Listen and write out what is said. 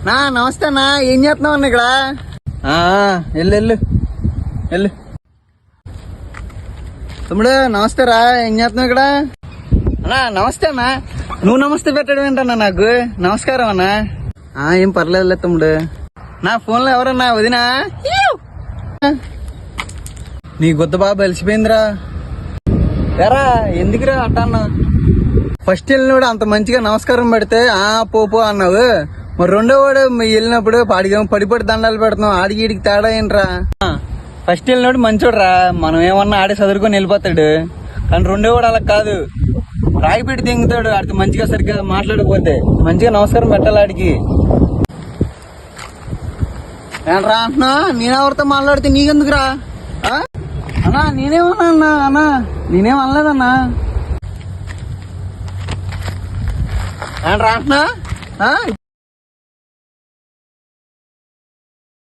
నమస్తే అన్నా, ఏం చేస్తున్నావు అన్న ఇక్కడ? వెళ్ళు వెళ్ళు. తమ్ముడు నమస్తే రా, ఏం చేస్తున్నావు ఇక్కడ? అన్నా నమస్తే అన్నా. నువ్వు నమస్తే పెట్టడం ఏంటన్నా నాకు? నమస్కారం అన్నా. ఏం పర్లేదులే తమ్ముడు. నా ఫోన్ లో ఎవరన్నా? వదినా నీ గుద్ద బాబు వెలిసిపోయిందిరా. ఎరా ఎందుకురా అట్ట అన్నా? ఫస్ట్ వెళ్ళినప్పుడు అంత మంచిగా నమస్కారం పెడితే పో అన్నావు. మరి రెండో వాడు వెళ్ళినప్పుడు పడిపడి దండాలు పెడుతున్నావు. ఆడికి ఈడికి తేడా ఏంట్రా? ఫస్ట్ వెళ్ళినప్పుడు మంచోడు రా, మనం ఏమన్నా ఆడే చదువుకొని వెళ్ళిపోతాడు. కానీ రెండో వాడు అలా కాదు, రాయి పెట్టి దింగుతాడు. ఆడికి మంచిగా సరిగ్గా మాట్లాడకపోతే మంచిగా నమస్కారం పెట్టాలి ఆడికి. ఏంట్రా అంటున్నా? నేనెవరితో మాట్లాడితే నీకెందుకురా? అన్నా నేనేమన్నా అన్నా? నేనేం అనలేదన్నా. ఏంట్రా అంటున్నా?